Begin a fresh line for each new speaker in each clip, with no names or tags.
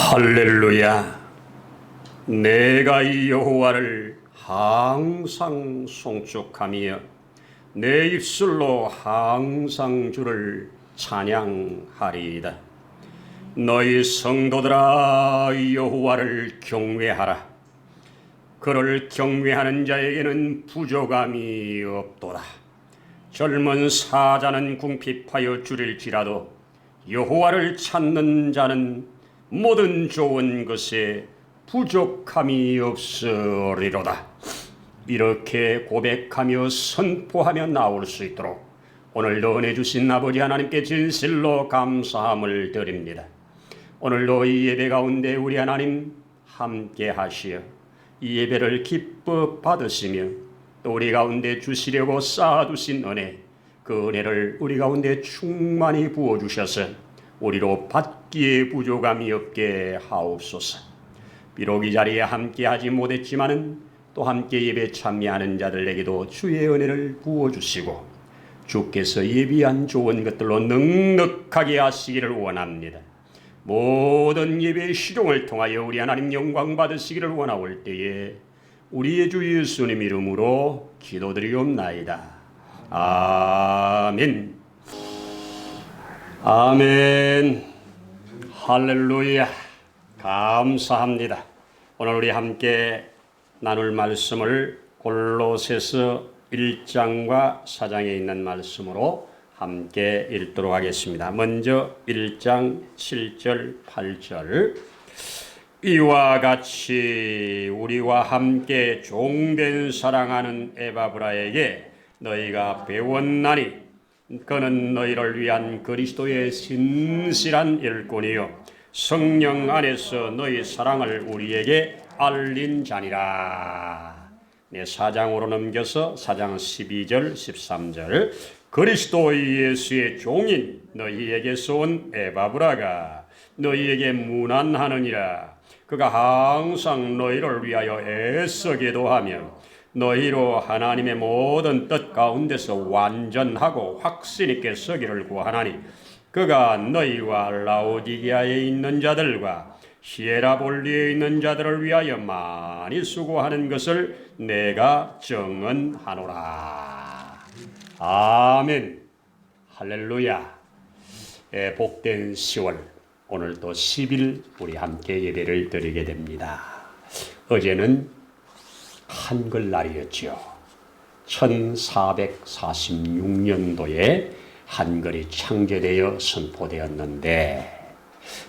할렐루야. 내가 여호와를 항상 송축하며 내 입술로 항상 주를 찬양하리이다. 너희 성도들아, 여호와를 경외하라. 그를 경외하는 자에게는 부족함이 없도다. 젊은 사자는 궁핍하여 줄일지라도 여호와를 찾는 자는 모든 좋은 것에 부족함이 없으리로다. 이렇게 고백하며 선포하며 나올 수 있도록 오늘도 은혜 주신 아버지 하나님께 진실로 감사함을 드립니다. 오늘도 이 예배 가운데 우리 하나님 함께 하시어 이 예배를 기뻐 받으시며 또 우리 가운데 주시려고 쌓아두신 은혜, 그 은혜를 우리 가운데 충만히 부어주셔서 우리로 받기에 부족함이 없게 하옵소서. 비록 이 자리에 함께하지 못했지만은 또 함께 예배 참여하는 자들에게도 주의 은혜를 부어주시고 주께서 예비한 좋은 것들로 넉넉하게 하시기를 원합니다. 모든 예배의 시종을 통하여 우리 하나님 영광 받으시기를 원하올 때에 우리의 주 예수님 이름으로 기도드리옵나이다. 아멘. 아멘. 할렐루야. 감사합니다. 오늘 우리 함께 나눌 말씀을 골로새서 1장과 4장에 있는 말씀으로 함께 읽도록 하겠습니다. 먼저 1장 7절 8절. 이와 같이 우리와 함께 종된 사랑하는 에바브라에게 너희가 배웠나니 그는 너희를 위한 그리스도의 신실한 일꾼이요 성령 안에서 너희 사랑을 우리에게 알린 자니라. 네, 4장으로 넘겨서 4장 12절 13절. 그리스도 예수의 종인 너희에게서 온 에바브라가 너희에게 문안하느니라. 그가 항상 너희를 위하여 애써 기도하며 너희로 하나님의 모든 뜻 가운데서 완전하고 확신 있게 서기를 구하나니 그가 너희와 라오디게아에 있는 자들과 히에라볼리에 있는 자들을 위하여 많이 수고하는 것을 내가 증언하노라. 아멘. 할렐루야. 복된 10월 오늘 또 10일 우리 함께 예배를 드리게 됩니다. 어제는 한글날이었죠. 1446년도에 한글이 창제되어 선포되었는데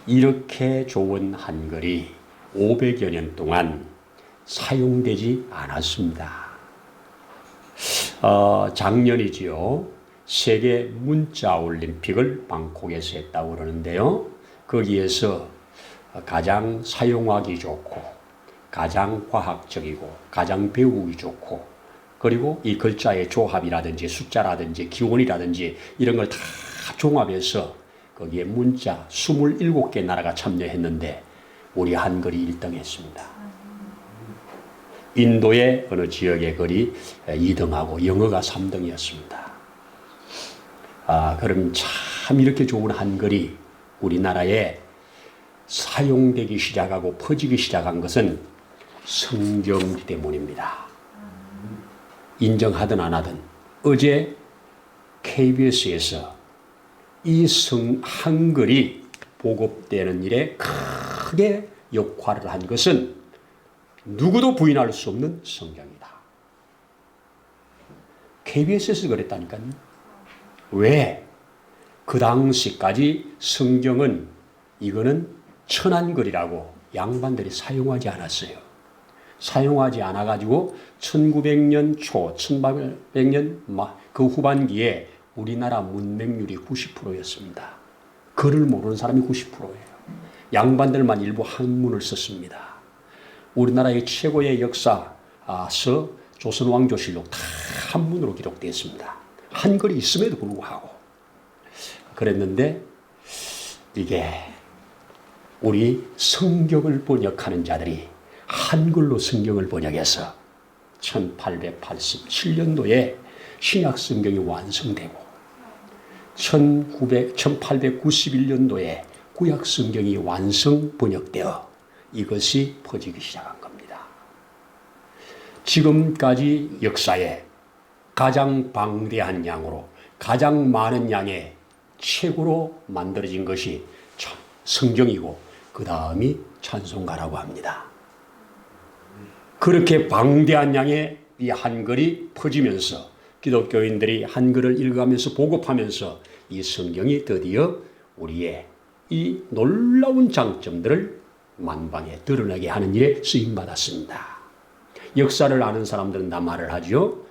이렇게 좋은 한글이 500여 년 동안 사용되지 않았습니다. 작년이지요. 세계 문자 올림픽을 방콕에서 했다고 그러는데요. 거기에서 가장 사용하기 좋고 가장 과학적이고 가장 배우기 좋고 그리고 이 글자의 조합이라든지 숫자라든지 기원이라든지 이런 걸 다 종합해서 거기에 문자 27개 나라가 참여했는데 우리 한글이 1등했습니다. 인도의 어느 지역의 글이 2등하고 영어가 3등이었습니다. 그럼 참 이렇게 좋은 한글이 우리나라에 사용되기 시작하고 퍼지기 시작한 것은 성경 때문입니다. 인정하든 안 하든 어제 KBS에서 이 한글이 보급되는 일에 크게 역할을 한 것은 누구도 부인할 수 없는 성경이다. KBS에서 그랬다니까요. 왜? 그 당시까지 성경은 이거는 천한글이라고 양반들이 사용하지 않았어요. 사용하지 않아가지고 1900년 초, 1800년 그 후반기에 우리나라 문맹률이 90%였습니다. 글을 모르는 사람이 90%예요. 양반들만 일부 한문을 썼습니다. 우리나라의 최고의 역사서 조선왕조실록 다 한문으로 기록되어 있습니다. 한글이 있음에도 불구하고 그랬는데 이게 우리 성경을 번역하는 자들이 한글로 성경을 번역해서 1887년도에 신약 성경이 완성되고 1891년도에 구약 성경이 완성 번역되어 이것이 퍼지기 시작한 겁니다. 지금까지 역사에 가장 방대한 양으로 가장 많은 양의 책으로 만들어진 것이 성경이고 그 다음이 찬송가라고 합니다. 그렇게 방대한 양의 이 한글이 퍼지면서 기독교인들이 한글을 읽어가면서 보급하면서 이 성경이 드디어 우리의 이 놀라운 장점들을 만방에 드러나게 하는 일에 쓰임받았습니다. 역사를 아는 사람들은 다 말을 하죠.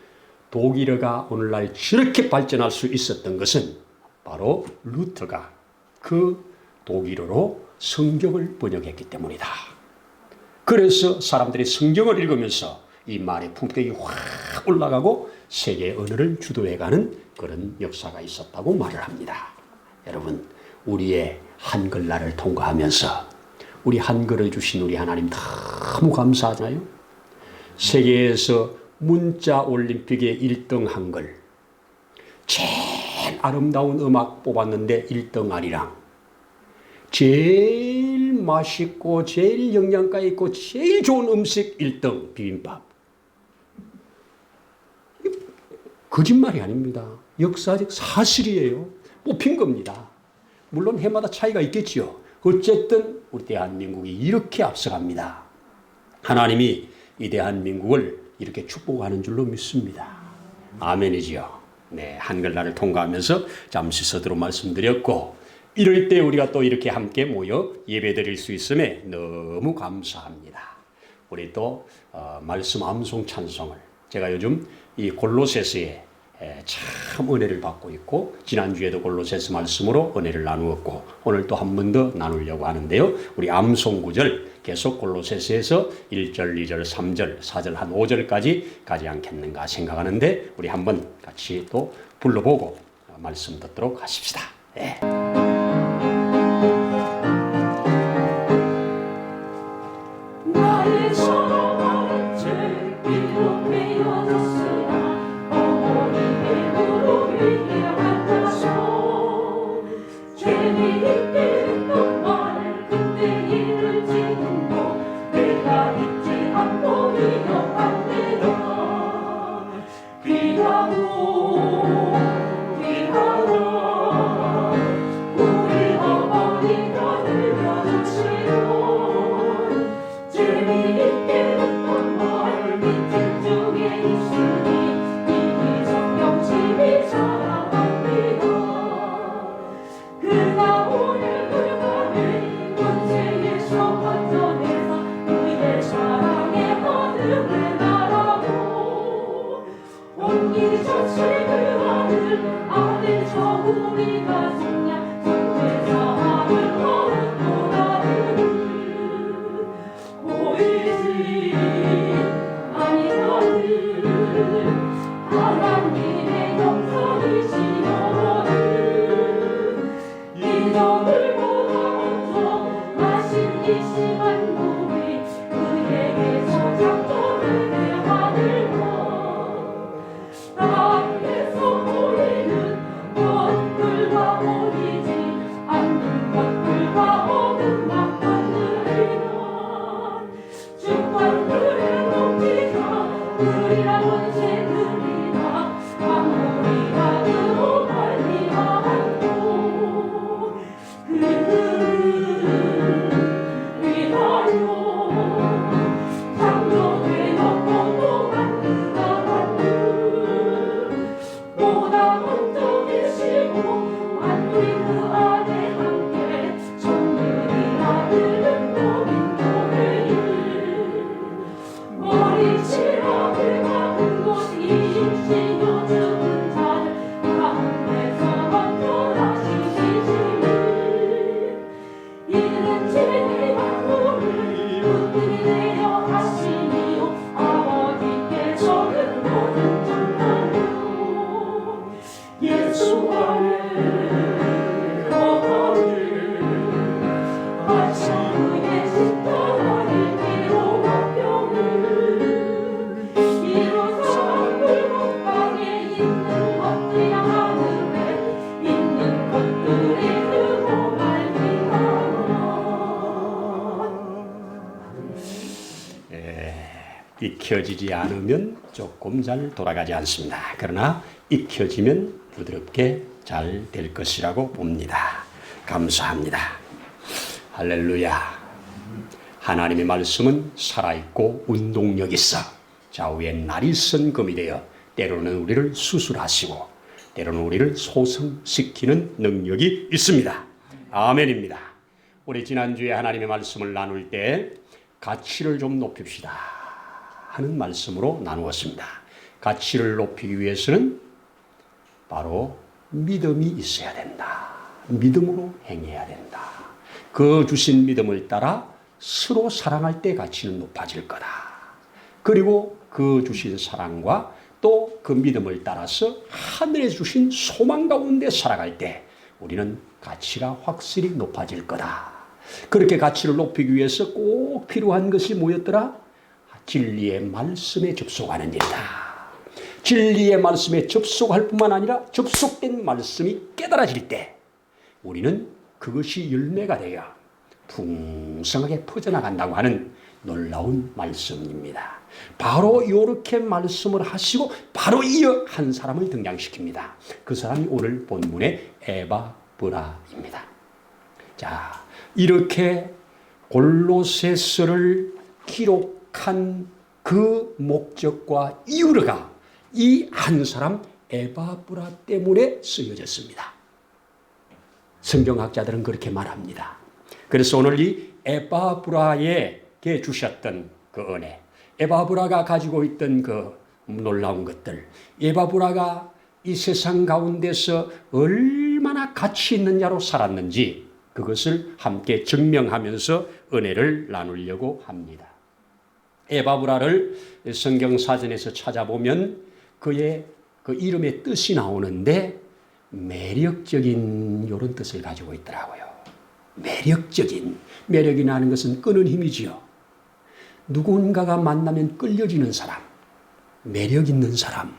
독일어가 오늘날 저렇게 발전할 수 있었던 것은 바로 루터가 그 독일어로 성경을 번역했기 때문이다. 그래서 사람들이 성경을 읽으면서 이 말의 품격이 확 올라가고 세계의 언어를 주도해가는 그런 역사가 있었다고 말을 합니다. 여러분, 우리의 한글날을 통과하면서 우리 한글을 주신 우리 하나님 너무 감사하잖아요. 세계에서 문자 올림픽의 1등 한글, 제일 아름다운 음악 뽑았는데 1등 아리랑, 제일 맛있고 제일 영양가 있고 제일 좋은 음식 1등 비빔밥. 거짓말이 아닙니다. 역사적 사실이에요. 뽑힌 겁니다. 물론 해마다 차이가 있겠지요. 어쨌든 우리 대한민국이 이렇게 앞서갑니다. 하나님이 이 대한민국을 이렇게 축복하는 줄로 믿습니다. 아멘이지요. 네, 한글날을 통과하면서 잠시 서두로 말씀드렸고, 이럴 때 우리가 또 이렇게 함께 모여 예배드릴 수 있음에 너무 감사합니다. 우리 또 말씀 암송 찬송을, 제가 요즘 이 골로새서에 참 은혜를 받고 있고, 지난주에도 골로새서 말씀으로 은혜를 나누었고 오늘 또 한 번 더 나누려고 하는데요. 우리 암송 구절 계속 골로새서에서 1절, 2절, 3절, 4절, 한 5절까지 가지 않겠는가 생각하는데, 우리 한번 같이 또 불러보고 말씀 듣도록 하십시다. 네.
머리치러 긁어든 곳이
익혀지지 않으면 조금 잘 돌아가지 않습니다. 그러나 익혀지면 부드럽게 잘 될 것이라고 봅니다. 감사합니다. 할렐루야. 하나님의 말씀은 살아있고 운동력 있어 좌우에 날이 쓴 금이 되어 때로는 우리를 수술하시고 때로는 우리를 소성시키는 능력이 있습니다. 아멘입니다. 우리 지난주에 하나님의 말씀을 나눌 때 가치를 좀 높입시다 하는 말씀으로 나누었습니다. 가치를 높이기 위해서는 바로 믿음이 있어야 된다. 믿음으로 행해야 된다. 그 주신 믿음을 따라 서로 사랑할 때 가치는 높아질 거다. 그리고 그 주신 사랑과 또 그 믿음을 따라서 하늘에 주신 소망 가운데 살아갈 때 우리는 가치가 확실히 높아질 거다. 그렇게 가치를 높이기 위해서 꼭 필요한 것이 뭐였더라? 진리의 말씀에 접속하는 일이다. 진리의 말씀에 접속할 뿐만 아니라 접속된 말씀이 깨달아질 때 우리는 그것이 열매가 되어 풍성하게 퍼져나간다고 하는 놀라운 말씀입니다. 바로 이렇게 말씀을 하시고 바로 이어 한 사람을 등장시킵니다. 그 사람이 오늘 본문의 에바브라입니다. 자, 이렇게 골로새서를 기록한 그 목적과 이유가 이 한 사람 에바브라 때문에 쓰여졌습니다. 성경학자들은 그렇게 말합니다. 그래서 오늘 이 에바브라에게 주셨던 그 은혜, 에바브라가 가지고 있던 그 놀라운 것들, 에바브라가 이 세상 가운데서 얼마나 가치 있는 자로 살았는지 그것을 함께 증명하면서 은혜를 나누려고 합니다. 에바브라를 성경 사전에서 찾아보면 그의 그 이름의 뜻이 나오는데 매력적인 이런 뜻을 가지고 있더라고요. 매력적인, 매력이라는 것은 끄는 힘이지요. 누군가가 만나면 끌려지는 사람, 매력 있는 사람,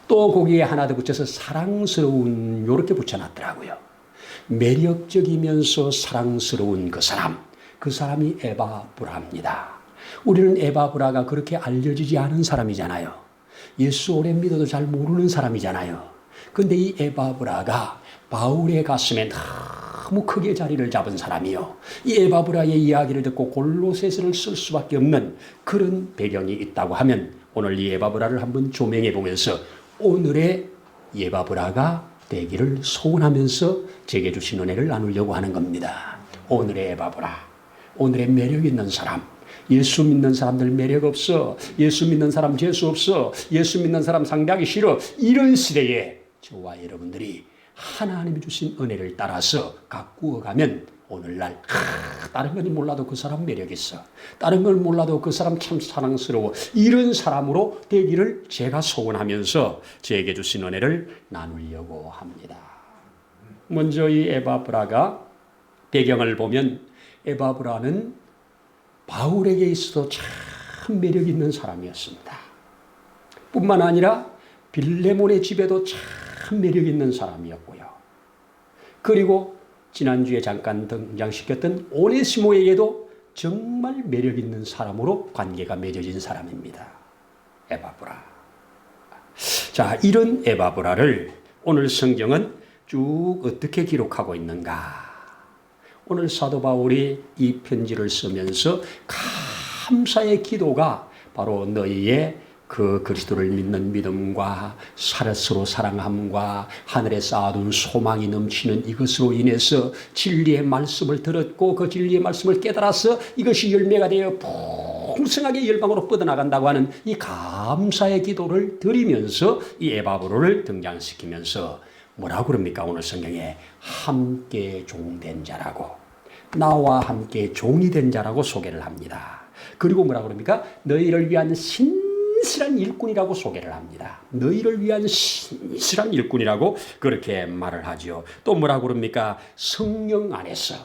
또 거기에 하나 더 붙여서 사랑스러운 이렇게 붙여놨더라고요. 매력적이면서 사랑스러운 그 사람이 에바브라입니다. 우리는 에바브라가 그렇게 알려지지 않은 사람이잖아요. 예수 오래 믿어도 잘 모르는 사람이잖아요. 근데 이 에바브라가 바울의 가슴에 너무 크게 자리를 잡은 사람이요. 이 에바브라의 이야기를 듣고 골로새서를 쓸 수밖에 없는 그런 배경이 있다고 하면 오늘 이 에바브라를 한번 조명해 보면서 오늘의 에바브라가 되기를 소원하면서 제게 주신 은혜를 나누려고 하는 겁니다. 오늘의 에바브라, 오늘의 매력 있는 사람, 예수 믿는 사람들 매력 없어, 예수 믿는 사람 재수 없어, 예수 믿는 사람 상대하기 싫어, 이런 시대에 저와 여러분들이 하나님이 주신 은혜를 따라서 가꾸어가면 오늘날 다른 건 몰라도 그 사람 매력 있어, 다른 걸 몰라도 그 사람 참 사랑스러워, 이런 사람으로 되기를 제가 소원하면서 제게 주신 은혜를 나누려고 합니다. 먼저 이 에바브라가 배경을 보면 에바브라는 바울에게 있어도 참 매력 있는 사람이었습니다. 뿐만 아니라 빌레몬의 집에도 참 매력 있는 사람이었고요. 그리고 지난주에 잠깐 등장시켰던 오네시모에게도 정말 매력 있는 사람으로 관계가 맺어진 사람입니다. 에바브라. 자, 이런 에바브라를 오늘 성경은 쭉 어떻게 기록하고 있는가? 오늘 사도 바울이 이 편지를 쓰면서 감사의 기도가 바로 너희의 그 그리스도를 믿는 믿음과 서로 사랑함과 하늘에 쌓아둔 소망이 넘치는 이것으로 인해서 진리의 말씀을 들었고 그 진리의 말씀을 깨달아서 이것이 열매가 되어 풍성하게 열방으로 뻗어나간다고 하는 이 감사의 기도를 드리면서 이 에바브라를 등장시키면서 뭐라고 그럽니까? 오늘 성경에 함께 종된 자라고, 나와 함께 종이 된 자라고 소개를 합니다. 그리고 뭐라고 그럽니까? 너희를 위한 신실한 일꾼이라고 소개를 합니다. 너희를 위한 신실한 일꾼이라고 그렇게 말을 하죠. 또 뭐라고 그럽니까? 성령 안에서,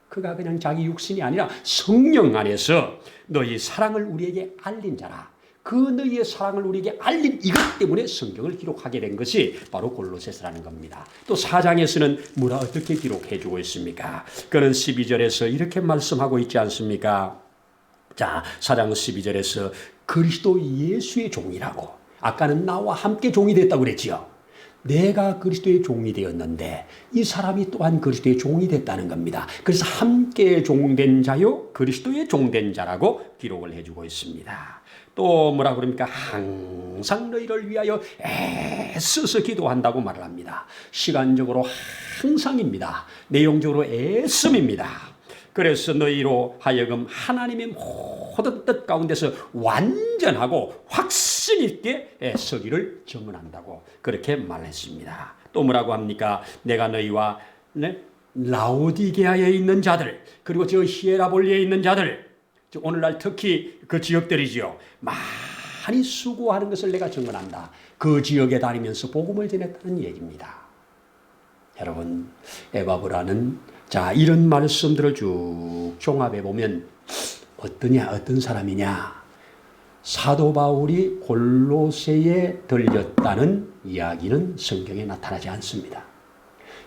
그가 그냥 자기 육신이 아니라 성령 안에서 너희 사랑을 우리에게 알린 자라. 그 너희의 사랑을 우리에게 알린 이것 때문에 성경을 기록하게 된 것이 바로 골로새서라는 겁니다. 또 4장에서는 뭐라 어떻게 기록해 주고 있습니까? 그는 12절에서 이렇게 말씀하고 있지 않습니까? 자, 4장 12절에서 그리스도 예수의 종이라고, 아까는 나와 함께 종이 됐다고 그랬지요. 내가 그리스도의 종이 되었는데 이 사람이 또한 그리스도의 종이 됐다는 겁니다. 그래서 함께 종된 자요 그리스도의 종된 자라고 기록을 해주고 있습니다. 또 뭐라 그럽니까? 항상 너희를 위하여 애써서 기도한다고 말을 합니다. 시간적으로 항상입니다. 내용적으로 애씀입니다. 그래서 너희로 하여금 하나님의 모든 뜻 가운데서 완전하고 확신 있게 서기를 증언한다고 그렇게 말했습니다. 또 뭐라고 합니까? 내가 너희와 라오디게아에 있는 자들, 그리고 저 히에라볼리에 있는 자들, 오늘날 특히 그 지역들이지요, 많이 수고하는 것을 내가 증언한다. 그 지역에 다니면서 복음을 전했다는 얘기입니다. 여러분, 에바브라는 자, 이런 말씀들을 쭉 종합해 보면 어떤 사람이냐? 사도 바울이 골로새에 들렸다는 이야기는 성경에 나타나지 않습니다.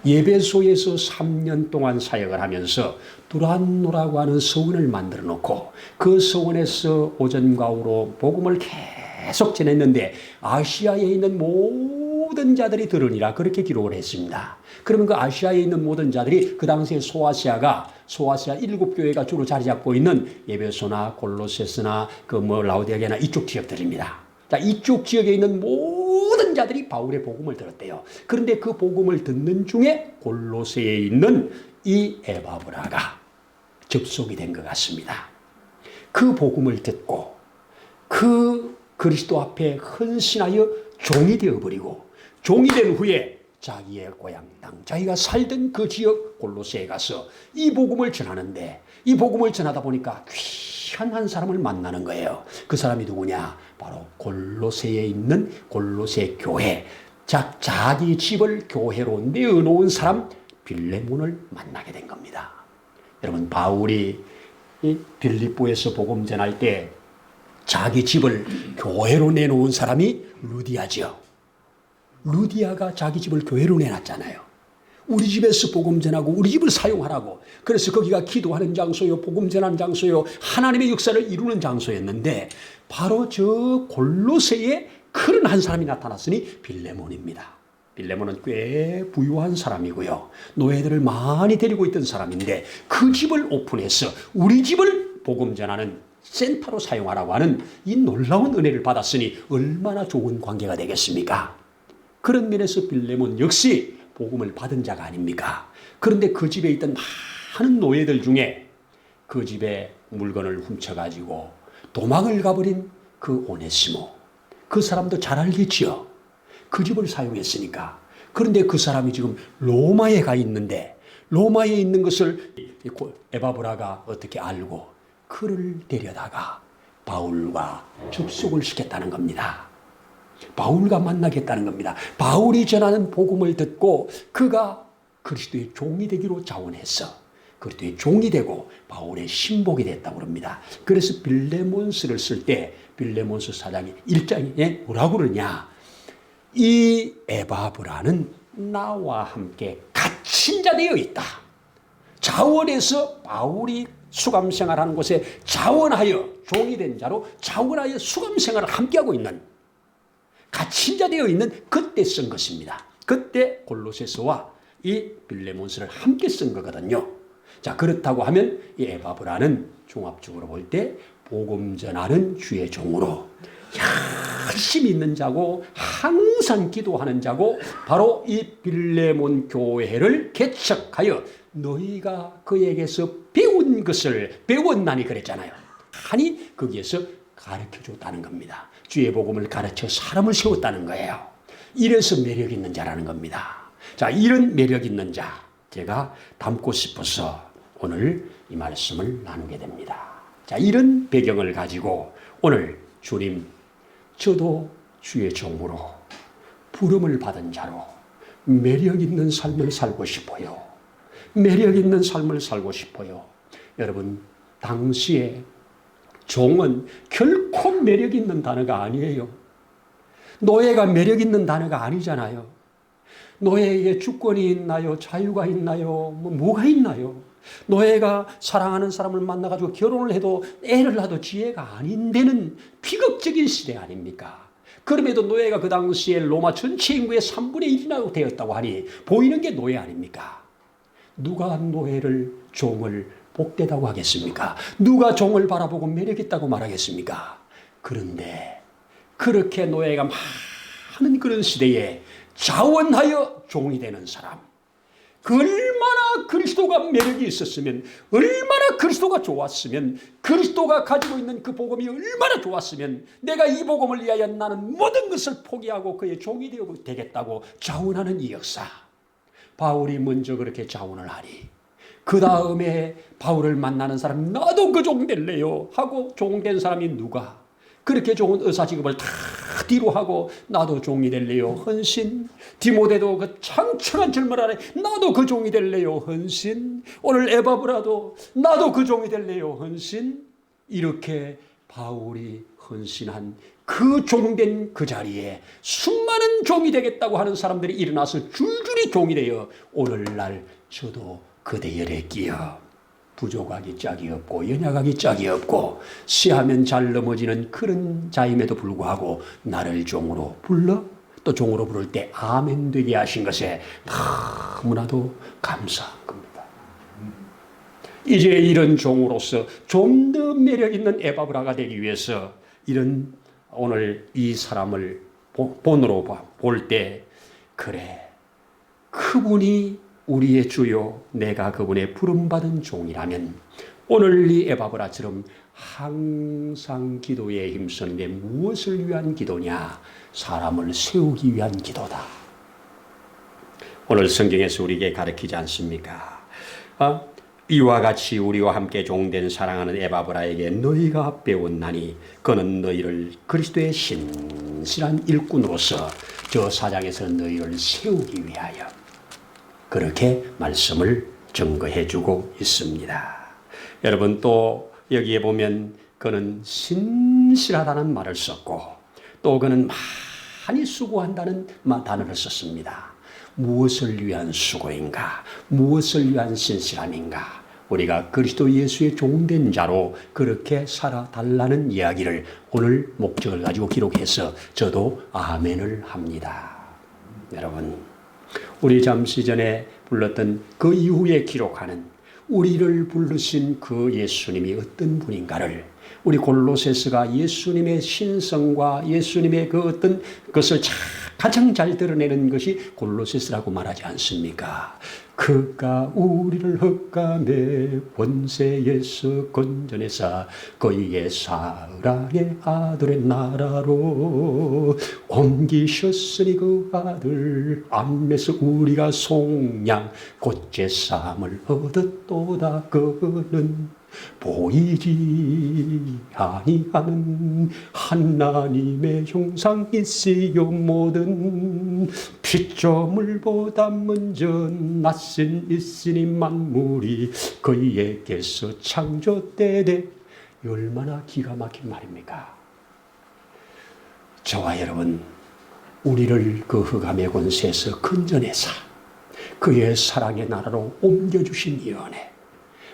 예배소에서 3년 동안 사역을 하면서 두란노라고 하는 서원을 만들어 놓고 그 서원에서 오전과 오후로 복음을 계속 전했는데 아시아에 있는 모든 자들이 들으니라 그렇게 기록을 했습니다. 그러면 그 아시아에 있는 모든 자들이 그 당시에 소아시아 7교회가 주로 자리 잡고 있는 에베소나 골로새스나 라오디게아나 이쪽 지역들입니다. 자, 이쪽 지역에 있는 모든 자들이 바울의 복음을 들었대요. 그런데 그 복음을 듣는 중에 골로새에 있는 이 에바브라가 접속이 된 것 같습니다. 그 복음을 듣고 그 그리스도 앞에 헌신하여 종이 되어버리고 종이 된 후에 자기의 고향 땅, 자기가 살던 그 지역 골로새에 가서 이 복음을 전하는데 이 복음을 전하다 보니까 귀한 한 사람을 만나는 거예요. 그 사람이 누구냐? 바로 골로새에 있는 골로새 교회, 자기 집을 교회로 내어놓은 사람 빌레몬을 만나게 된 겁니다. 여러분, 바울이 빌립보에서 복음 전할 때 자기 집을 교회로 내놓은 사람이 루디아죠. 루디아가 자기 집을 교회로 내놨잖아요. 우리 집에서 복음 전하고 우리 집을 사용하라고. 그래서 거기가 기도하는 장소요, 복음 전하는 장소요, 하나님의 역사를 이루는 장소였는데 바로 저 골로새에 그런 한 사람이 나타났으니 빌레몬입니다. 빌레몬은 꽤 부유한 사람이고요. 노예들을 많이 데리고 있던 사람인데 그 집을 오픈해서 우리 집을 복음 전하는 센터로 사용하라고 하는 이 놀라운 은혜를 받았으니 얼마나 좋은 관계가 되겠습니까? 그런 면에서 빌레몬 역시 복음을 받은 자가 아닙니까? 그런데 그 집에 있던 많은 노예들 중에 그 집에 물건을 훔쳐가지고 도망을 가버린 그 오네시모, 그 사람도 잘 알겠지요. 그 집을 사용했으니까. 그런데 그 사람이 지금 로마에 가 있는데 로마에 있는 것을 에바브라가 어떻게 알고 그를 데려다가 바울과 접속을 시켰다는 겁니다. 바울과 만나겠다는 겁니다. 바울이 전하는 복음을 듣고 그가 그리스도의 종이 되기로 자원했어. 그리스도의 종이 되고 바울의 신복이 됐다고 합니다. 그래서 빌레몬스를 쓸 때 빌레몬스 4장 1장에 뭐라고 그러냐? 이 에바브라는 나와 함께 갇힌 자 되어 있다. 자원에서 바울이 수감생활하는 곳에 자원하여 종이 된 자로 자원하여 수감생활을 함께하고 있는 갇힌 자 되어 있는 그때 쓴 것입니다. 그때 골로새서와 이 빌레몬스를 함께 쓴 거거든요. 자, 그렇다고 하면 이 에바브라는 종합적으로 볼 때 복음 전하는 주의 종으로 열심히 있는 자고 항상 기도하는 자고 바로 이 빌레몬 교회를 개척하여 너희가 그에게서 배운 것을 배웠나니 그랬잖아요. 아니 거기에서 가르쳐줬다는 겁니다. 주의 복음을 가르쳐 사람을 세웠다는 거예요. 이래서 매력 있는 자라는 겁니다. 자, 이런 매력 있는 자 제가 담고 싶어서 오늘 이 말씀을 나누게 됩니다. 자, 이런 배경을 가지고 오늘 주님, 저도 주의 종으로 부름을 받은 자로 매력 있는 삶을 살고 싶어요. 매력 있는 삶을 살고 싶어요. 여러분, 당시에 종은 결코 매력 있는 단어가 아니에요. 노예가 매력 있는 단어가 아니잖아요. 노예에게 주권이 있나요? 자유가 있나요? 뭐가 있나요? 노예가 사랑하는 사람을 만나가지고 결혼을 해도 애를 낳아도 지혜가 아닌 데는 비극적인 시대 아닙니까? 그럼에도 노예가 그 당시에 로마 전체 인구의 3분의 1이나 되었다고 하니 보이는 게 노예 아닙니까? 누가 노예를 종을 복되다고 하겠습니까? 누가 종을 바라보고 매력있다고 말하겠습니까? 그런데 그렇게 노예가 많은 그런 시대에 자원하여 종이 되는 사람, 그 얼마나 그리스도가 매력이 있었으면, 얼마나 그리스도가 좋았으면, 그리스도가 가지고 있는 그 복음이 얼마나 좋았으면 내가 이 복음을 위하여 나는 모든 것을 포기하고 그의 종이 되겠다고 자원하는 이 역사. 바울이 먼저 그렇게 자원을 하니 그 다음에 바울을 만나는 사람, 나도 그 종 될래요 하고 종된 사람이 누가? 그렇게 좋은 의사 직업을 다 뒤로 하고 나도 종이 될래요 헌신. 디모데도 그 창창한 젊은 안에 나도 그 종이 될래요 헌신. 오늘 에바브라도 나도 그 종이 될래요 헌신. 이렇게 바울이 헌신한 그 종된 그 자리에 수많은 종이 되겠다고 하는 사람들이 일어나서 줄줄이 종이 되어 오늘날 저도 그 대열에 끼어 부족하기 짝이 없고 연약하기 짝이 없고 시하면 잘 넘어지는 그런 자임에도 불구하고 나를 종으로 불러 또 종으로 부를 때 아멘 되게 하신 것에 너무나도 감사한 겁니다. 이제 이런 종으로서 좀 더 매력 있는 에바브라가 되기 위해서 이런 오늘 이 사람을 본으로 볼 때 그래 그분이 우리의 주요 내가 그분의 부름받은 종이라면 오늘 이 에바브라처럼 항상 기도에 힘쓰는데 무엇을 위한 기도냐? 사람을 세우기 위한 기도다. 오늘 성경에서 우리에게 가르치지 않습니까? 이와 같이 우리와 함께 종된 사랑하는 에바브라에게 너희가 배웠나니 그는 너희를 그리스도의 신실한 일꾼으로서 저 사장에서 너희를 세우기 위하여 그렇게 말씀을 증거해 주고 있습니다. 여러분 또 여기에 보면 그는 신실하다는 말을 썼고 또 그는 많이 수고한다는 단어를 썼습니다. 무엇을 위한 수고인가? 무엇을 위한 신실함인가? 우리가 그리스도 예수의 종된 자로 그렇게 살아달라는 이야기를 오늘 목적을 가지고 기록해서 저도 아멘을 합니다. 여러분 우리 잠시 전에 불렀던 그 이후에 기록하는 우리를 부르신 그 예수님이 어떤 분인가를 우리 골로새서가 예수님의 신성과 예수님의 그 어떤 것을 가장 잘 드러내는 것이 골로새서라고 말하지 않습니까? 그가 우리를 흑암의 권세에서 건져내사 그의 사랑의 아들의 나라로 옮기셨으니 그 아들 안에서 우리가 속량 곧 제사함을 얻었도다. 그는 보이지 아니하는 하나님의 형상이시요 모든 피조물보다 먼저 나신 이시니 만물이 그에게서 창조되되. 얼마나 기가 막힌 말입니까? 저와 여러분 우리를 그 흑암의 권세에서 건져내사 그의 사랑의 나라로 옮겨주신 이 은혜.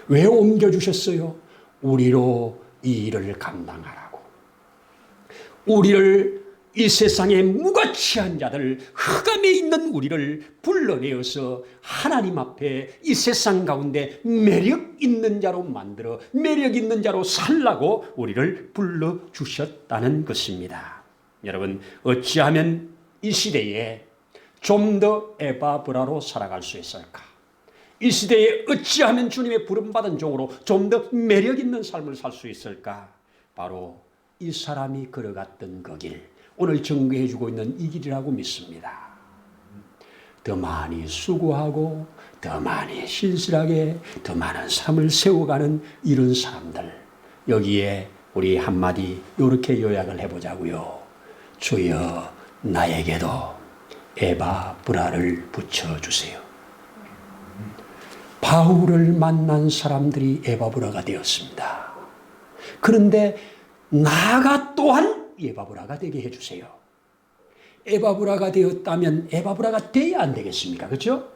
왜 옮겨주셨어요? 우리로 이 일을 감당하라고. 우리를 이 세상에 무가치한 자들, 흑암에 있는 우리를 불러내어서 하나님 앞에 이 세상 가운데 매력 있는 자로 만들어 매력 있는 자로 살라고 우리를 불러주셨다는 것입니다. 여러분 어찌하면 이 시대에 좀 더 에바브라로 살아갈 수 있을까? 이 시대에 어찌하면 주님의 부름받은 종으로 좀 더 매력 있는 삶을 살 수 있을까? 바로 이 사람이 걸어갔던 그 길, 오늘 증거해 주고 있는 이 길이라고 믿습니다. 더 많이 수고하고 더 많이 신실하게 더 많은 삶을 세워가는 이런 사람들, 여기에 우리 한마디 이렇게 요약을 해보자고요. 주여 나에게도 에바브라를 붙여주세요. 바울을 만난 사람들이 에바브라가 되었습니다. 그런데 나가 또한 에바브라가 되게 해주세요. 에바브라가 되었다면 에바브라가 돼야 안 되겠습니까? 그렇죠?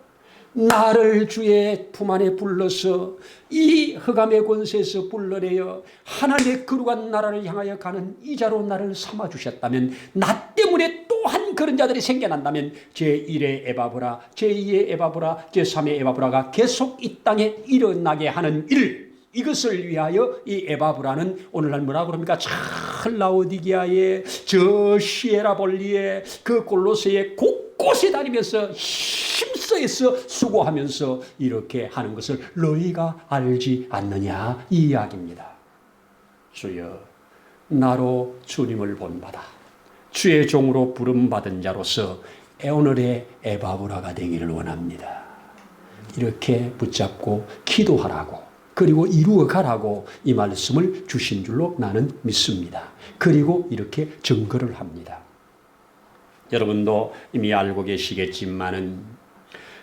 나를 주의 품 안에 불러서 이 흑암의 권세에서 불러내어 하나님의 거룩한 나라를 향하여 가는 이자로 나를 삼아주셨다면, 나 때문에 또한 그런 자들이 생겨난다면 제1의 에바브라, 제2의 에바브라, 제3의 에바브라가 계속 이 땅에 일어나게 하는 일, 이것을 위하여 이 에바브라는 오늘날 뭐라고 그럽니까? 저 라오디게아의, 저 시에라볼리의, 그 골로새의 곳곳에 다니면서 힘써서 수고하면서 이렇게 하는 것을 너희가 알지 않느냐, 이 이야기입니다. 주여, 나로 주님을 본받아 주의 종으로 부름받은 자로서 오늘의 에바브라가 되기를 원합니다. 이렇게 붙잡고 기도하라고, 그리고 이루어가라고 이 말씀을 주신 줄로 나는 믿습니다. 그리고 이렇게 증거를 합니다. 여러분도 이미 알고 계시겠지만은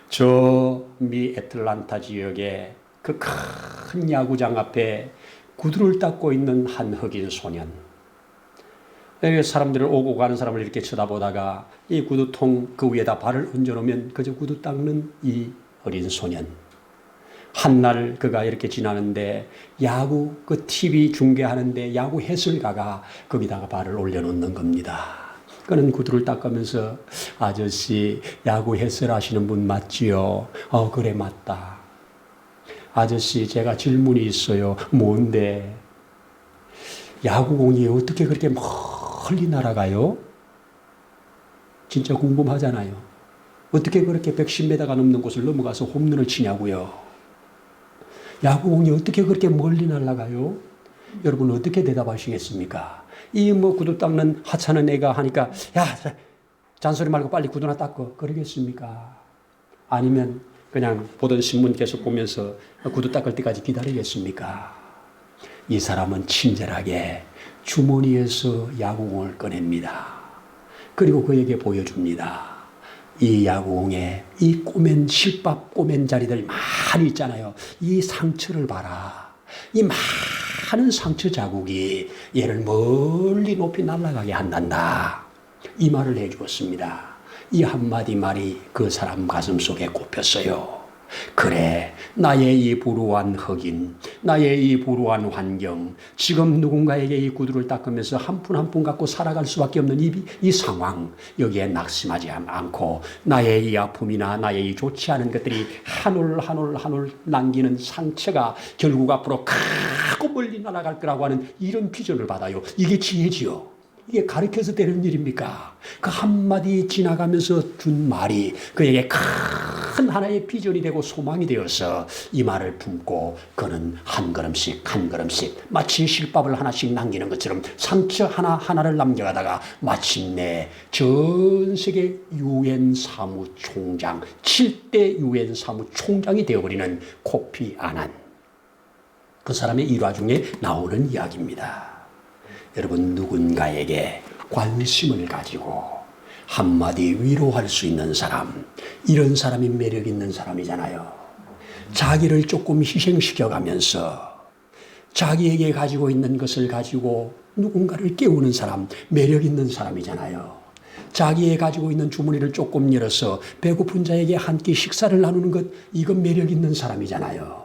저 미 애틀란타 지역의 그 큰 야구장 앞에 구두를 닦고 있는 한 흑인 소년, 사람들을 오고 가는 사람을 이렇게 쳐다보다가 이 구두통 그 위에다 발을 얹어놓으면 그저 구두 닦는 이 어린 소년, 한날 그가 이렇게 지나는데 야구 그 TV 중계하는데 야구 해설가가 거기다가 발을 올려놓는 겁니다. 그는 구두를 닦으면서, 아저씨 야구 해설하시는 분 맞지요? 그래, 맞다. 아저씨, 제가 질문이 있어요. 뭔데? 야구공이 어떻게 그렇게 멀리 날아가요? 진짜 궁금하잖아요. 어떻게 그렇게 110m가 넘는 곳을 넘어가서 홈런을 치냐고요. 야구공이 어떻게 그렇게 멀리 날아가요? 여러분 어떻게 대답하시겠습니까? 이 구두 닦는 하찮은 애가 하니까, 야, 잔소리 말고 빨리 구두나 닦어, 그러겠습니까? 아니면 그냥 보던 신문 계속 보면서 구두 닦을 때까지 기다리겠습니까? 이 사람은 친절하게 주머니에서 야구공을 꺼냅니다. 그리고 그에게 보여줍니다. 이 야구공에 이 꼬맨 실밥 꼬맨 자리들 많이 있잖아요. 이 상처를 봐라. 이 많은 상처 자국이 얘를 멀리 높이 날아가게 한단다. 이 말을 해주었습니다. 이 한마디 말이 그 사람 가슴 속에 꼽혔어요. 그래, 나의 이 불우한 흑인, 나의 이 불우한 환경, 지금 누군가에게 이 구두를 닦으면서 한 푼 한 푼 갖고 살아갈 수밖에 없는 이 상황, 여기에 낙심하지 않고 나의 이 아픔이나 나의 이 좋지 않은 것들이 한 올 한 올 한 올 남기는 상처가 결국 앞으로 크고 멀리 날아갈 거라고 하는 이런 비전을 받아요. 이게 지혜지요. 이게 가르쳐서 되는 일입니까? 그 한마디 지나가면서 준 말이 그에게 큰 하나의 비전이 되고 소망이 되어서 이 말을 품고 그는 한 걸음씩 한 걸음씩 마치 실밥을 하나씩 남기는 것처럼 상처 하나하나를 남겨가다가 마침내 전 세계 유엔 사무총장, 7대 유엔 사무총장이 되어버리는 코피 아난, 그 사람의 일화 중에 나오는 이야기입니다. 여러분, 누군가에게 관심을 가지고 한마디 위로할 수 있는 사람, 이런 사람이 매력 있는 사람이잖아요. 자기를 조금 희생시켜가면서 자기에게 가지고 있는 것을 가지고 누군가를 깨우는 사람, 매력 있는 사람이잖아요. 자기의 가지고 있는 주머니를 조금 열어서 배고픈 자에게 한 끼 식사를 나누는 것, 이건 매력 있는 사람이잖아요.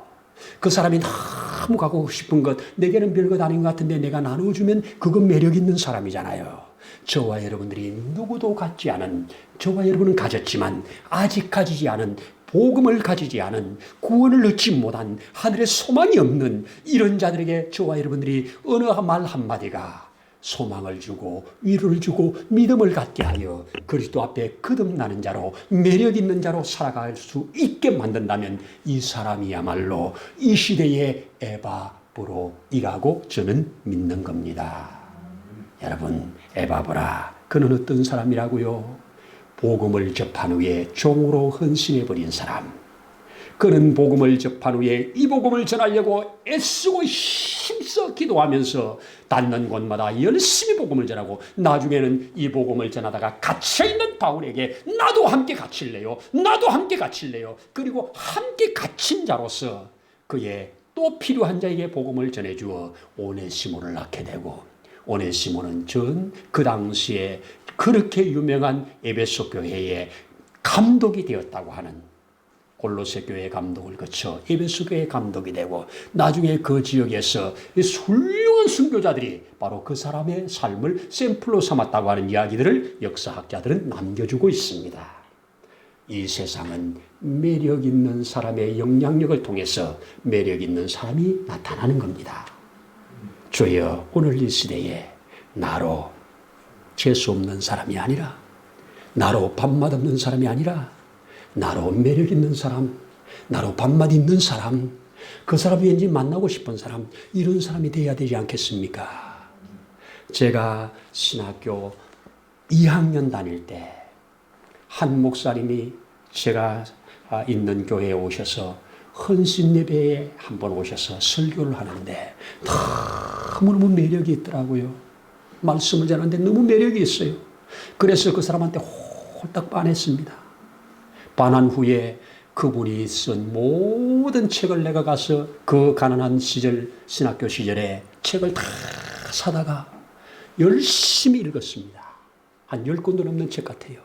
그 사람이 너무 갖고 싶은 것, 내게는 별것 아닌 것 같은데 내가 나눠주면 그건 매력 있는 사람이잖아요. 저와 여러분들이 누구도 갖지 않은, 저와 여러분은 가졌지만 아직 가지지 않은, 복음을 가지지 않은, 구원을 얻지 못한, 하늘에 소망이 없는 이런 자들에게 저와 여러분들이 어느 말 한마디가 소망을 주고 위로를 주고 믿음을 갖게 하여 그리스도 앞에 거듭나는 자로, 매력 있는 자로 살아갈 수 있게 만든다면 이 사람이야말로 이 시대의 에바브로이라고 저는 믿는 겁니다. 여러분, 에바브라, 그는 어떤 사람이라고요? 복음을 접한 후에 종으로 헌신해버린 사람. 그는 복음을 접한 후에 이 복음을 전하려고 애쓰고 힘써 기도하면서 닿는 곳마다 열심히 복음을 전하고, 나중에는 이 복음을 전하다가 갇혀있는 바울에게 나도 함께 갇힐래요, 나도 함께 갇힐래요. 그리고 함께 갇힌 자로서 그의 또 필요한 자에게 복음을 전해주어 오네시모를 낳게 되고, 오네시모는 그 당시에 그렇게 유명한 에베소 교회의 감독이 되었다고 하는, 골로새 교회 감독을 거쳐 에베소 교회 감독이 되고 나중에 그 지역에서 훌륭한 순교자들이 바로 그 사람의 삶을 샘플로 삼았다고 하는 이야기들을 역사학자들은 남겨주고 있습니다. 이 세상은 매력 있는 사람의 영향력을 통해서 매력 있는 사람이 나타나는 겁니다. 주여, 오늘 이 시대에 나로 재수 없는 사람이 아니라, 나로 밥맛 없는 사람이 아니라, 나로 매력 있는 사람, 나로 밥맛 있는 사람, 그 사람이 왠지 만나고 싶은 사람, 이런 사람이 되어야 되지 않겠습니까? 제가 신학교 2학년 다닐 때 한 목사님이 제가 있는 교회에 오셔서 헌신 예배에 한번 오셔서 설교를 하는데 너무너무 매력이 있더라고요. 말씀을 전하는데 너무 매력이 있어요. 그래서 그 사람한테 홀딱 반했습니다. 반한 후에 그분이 쓴 모든 책을 내가 가서 그 가난한 시절, 신학교 시절에 책을 다 사다가 열심히 읽었습니다. 한 10권도 넘는 책 같아요.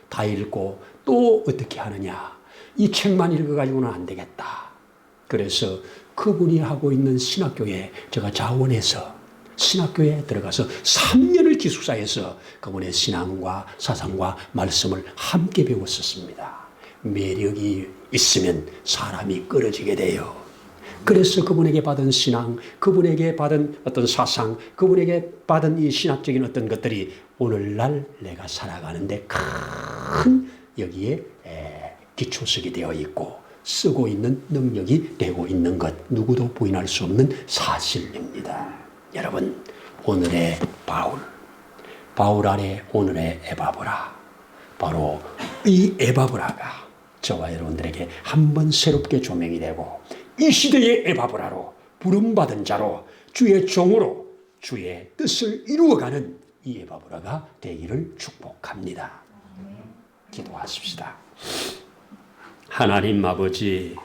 다 읽고 또 어떻게 하느냐. 이 책만 읽어가지고는 안 되겠다. 그래서 그분이 하고 있는 신학교에 제가 자원해서 신학교에 들어가서 3년을 기숙사에서 그분의 신앙과 사상과 말씀을 함께 배웠었습니다. 매력이 있으면 사람이 끌어지게 돼요. 그래서 그분에게 받은 신앙, 그분에게 받은 어떤 사상, 그분에게 받은 이 신학적인 어떤 것들이 오늘날 내가 살아가는데 큰 여기에 기초석이 되어 있고 쓰고 있는 능력이 되고 있는 것, 누구도 부인할 수 없는 사실입니다. 여러분, 오늘의 바울 안에 오늘의 에바브라, 바로 이 에바브라가 저와 여러분들에게 한번 새롭게 조명이 되고 이 시대의 에바브라로 부름받은 자로 주의 종으로 주의 뜻을 이루어가는 이 에바브라가 되기를 축복합니다. 기도하십시다. 하나님 아버지,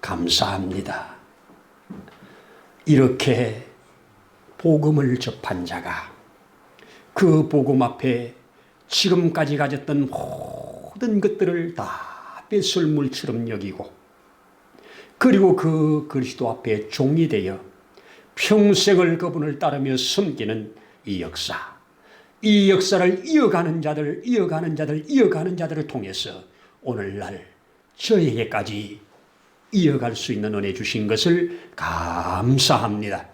감사합니다. 이렇게 복음을 접한 자가 그 복음 앞에 지금까지 가졌던 모든 것들을 다 뺏을물처럼 여기고 그리고 그 그리스도 앞에 종이 되어 평생을 그분을 따르며 섬기는 이 역사, 이 역사를 이어가는 자들을 통해서 오늘날 저에게까지 이어갈 수 있는 은혜 주신 것을 감사합니다.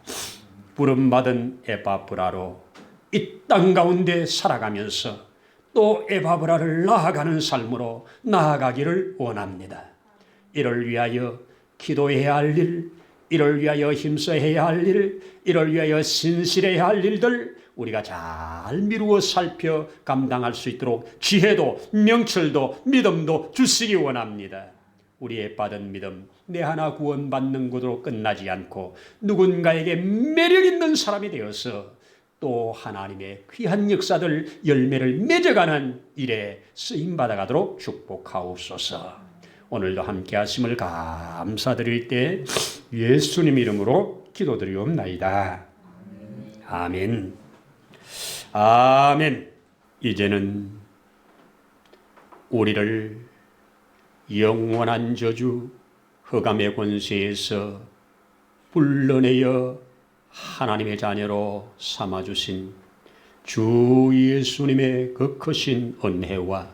부름받은 에바브라로 이 땅 가운데 살아가면서 또 에바브라를 나아가는 삶으로 나아가기를 원합니다. 이를 위하여 기도해야 할 일, 이를 위하여 힘써해야 할 일, 이를 위하여 신실해야 할 일들 우리가 잘 미루어 살펴 감당할 수 있도록 지혜도 명철도 믿음도 주시기 원합니다. 우리의 받은 믿음 내 하나 구원받는 것으로 끝나지 않고 누군가에게 매력 있는 사람이 되어서 또 하나님의 귀한 역사들 열매를 맺어가는 일에 쓰임받아가도록 축복하옵소서. 오늘도 함께 하심을 감사드릴 때 예수님 이름으로 기도드리옵나이다. 아멘. 아멘. 이제는 우리를 영원한 저주 흑암의 권세에서 불러내어 하나님의 자녀로 삼아주신 주 예수님의 그 크신 은혜와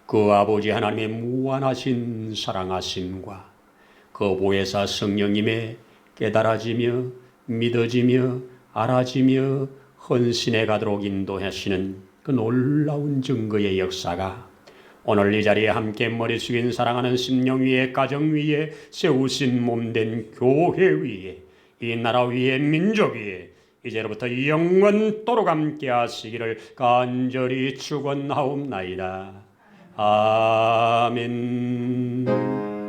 그 아버지 하나님의 무한하신 사랑하심과 그 보혜사 성령님의 깨달아지며 믿어지며 알아지며 헌신해 가도록 인도하시는 그 놀라운 증거의 역사가 오늘 이 자리에 함께 머리 숙인 사랑하는 심령 위에 가정 위에 세우신 몸된 교회 위에 이 나라 위에 민족 위에 이제로부터 영원토록 함께 하시기를 간절히 축원하옵나이다. 아멘.